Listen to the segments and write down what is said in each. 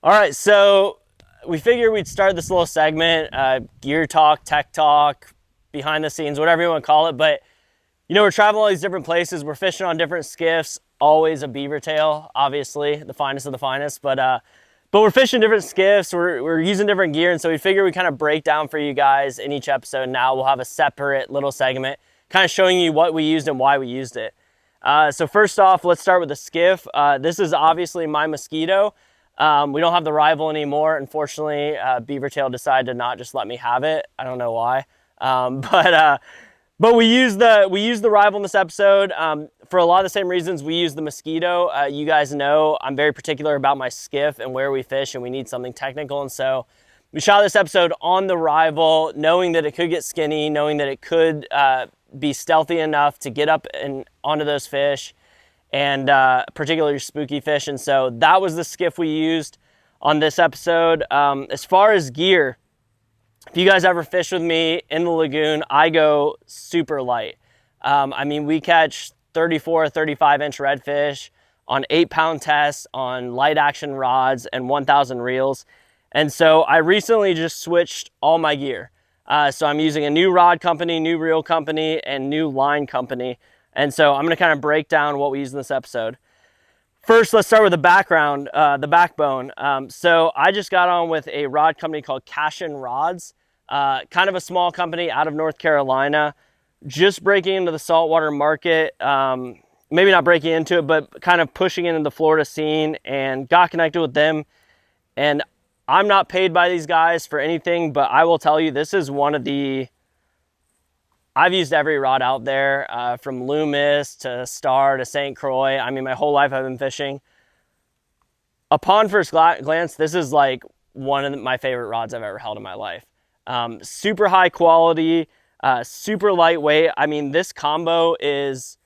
All right, so we figured we'd start this little segment, gear talk, tech talk, behind the scenes, whatever you want to call it. But, we're traveling all these different places. We're fishing on different skiffs, always a beaver tail, obviously, the finest of the finest. But we're fishing different skiffs, we're using different gear, and so we figured we'd kind of break down for you guys in each episode. Now we'll have a separate little segment kind of showing you what we used and why we used it. So first off, let's start with the skiff. This is obviously my Mosquito. We don't have the Rival anymore. Unfortunately, Beavertail decided to not just let me have it. I don't know why. But we use the Rival in this episode for a lot of the same reasons we use the Mosquito. You guys know I'm very particular about my skiff and where we fish, and we need something technical. And so we shot this episode on the Rival, knowing that it could get skinny, knowing that it could be stealthy enough to get up and onto those fish, and particularly spooky fish. And so that was the skiff we used on this episode. As far as gear, if you guys ever fish with me in the lagoon, I go super light. We catch 34, 35 inch redfish on 8-pound tests on light action rods and 1,000 reels. And so I recently just switched all my gear. So I'm using a new rod company, new reel company, and new line company. And so I'm going to kind of break down what we use in this episode. First, let's start with the background, the backbone. So I just got on with a rod company called Cashin Rods, kind of a small company out of North Carolina, just breaking into the saltwater market. Maybe not breaking into it, but kind of pushing into the Florida scene, and got connected with them. And I'm not paid by these guys for anything, but I will tell you, this is one of the... I've used every rod out there, from Loomis to Star to St. Croix. My whole life I've been fishing. Upon first glance, this is like one of my favorite rods I've ever held in my life. Super high quality, super lightweight. This combo is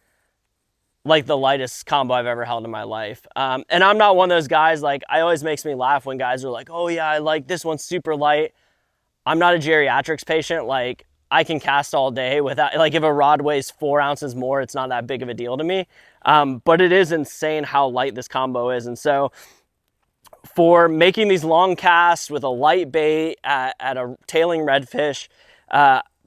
like the lightest combo I've ever held in my life. And I'm not one of those guys, it always makes me laugh when guys are like, oh yeah, I like this one's super light. I'm not a geriatrics patient. I can cast all day without, if a rod weighs 4 ounces more, it's not that big of a deal to me. But it is insane how light this combo is. And so for making these long casts with a light bait at a tailing redfish,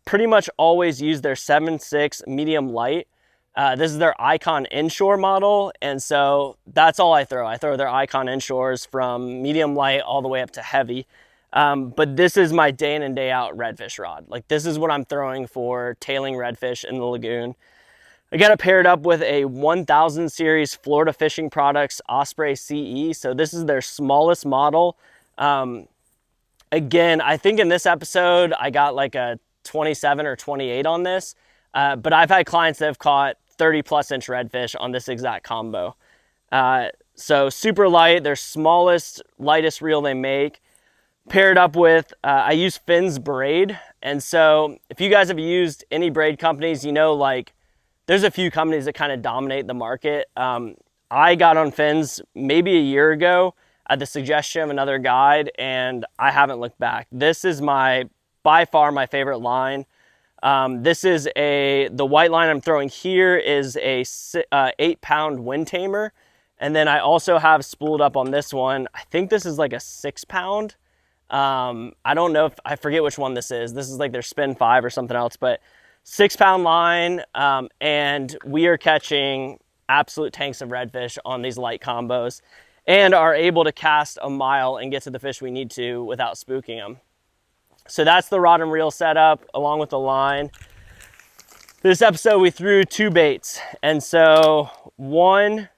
pretty much always use their 7.6 medium light. This is their Icon inshore model. And so that's all I throw. I throw their Icon inshores from medium light all the way up to heavy. But this is my day in and day out redfish rod. This is what I'm throwing for tailing redfish in the lagoon. I got it paired up with a 1000 series Florida Fishing Products Osprey CE. So this is their smallest model. Again, I think in this episode, I got a 27 or 28 on this. But I've had clients that have caught 30 plus inch redfish on this exact combo. So super light, their smallest, lightest reel they make. Paired up with, I use Finn's braid. And so if you guys have used any braid companies, there's a few companies that kind of dominate the market. I got on Finn's maybe a year ago at the suggestion of another guide, and I haven't looked back. This is by far my favorite line. This is the white line I'm throwing here is a 8-pound wind tamer. And then I also have spooled up on this one. I think this is a 6-pound. I don't know, I forget which one this is. This is their Spin 5 or something else, but 6-pound line. And we are catching absolute tanks of redfish on these light combos, and are able to cast a mile and get to the fish we need to without spooking them. So that's the rod and reel setup along with the line. This episode we threw 2 baits. And so one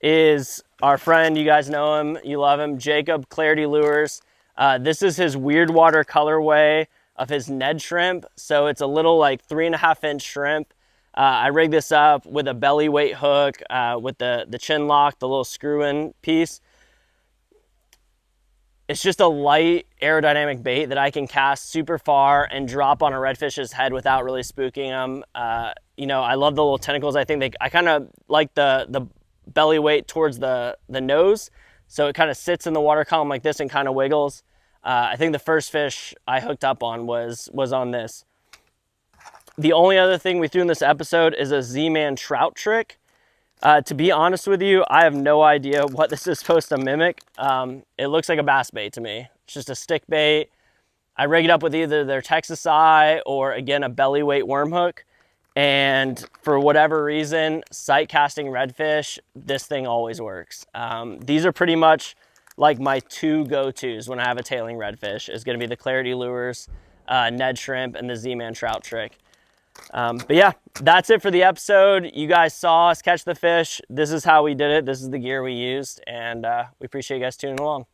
is our friend, you guys know him, you love him, Jacob Clarity Lures. This is his weird water colorway of his Ned shrimp. So it's a little 3.5 inch shrimp. I rigged this up with a belly weight hook with the chin lock, the little screw in piece. It's just a light aerodynamic bait that I can cast super far and drop on a redfish's head without really spooking them. I love the little tentacles. I kind of like the belly weight towards the nose. So it kind of sits in the water column like this and kind of wiggles. I think the first fish I hooked up on was on this. The only other thing we threw in this episode is a Z-Man trout trick. To be honest with you, I have no idea what this is supposed to mimic. It looks like a bass bait to me. It's just a stick bait. I rig it up with either their Texas eye or, again, a belly weight worm hook. And for whatever reason, sight casting redfish, this thing always works. These are pretty much like my two go-tos when I have a tailing redfish. Is going to be the Clarity Lures, Ned Shrimp, and the Z-Man Trout Trick. But yeah, that's it for the episode. You guys saw us catch the fish. This is how we did it. This is the gear we used, and we appreciate you guys tuning along.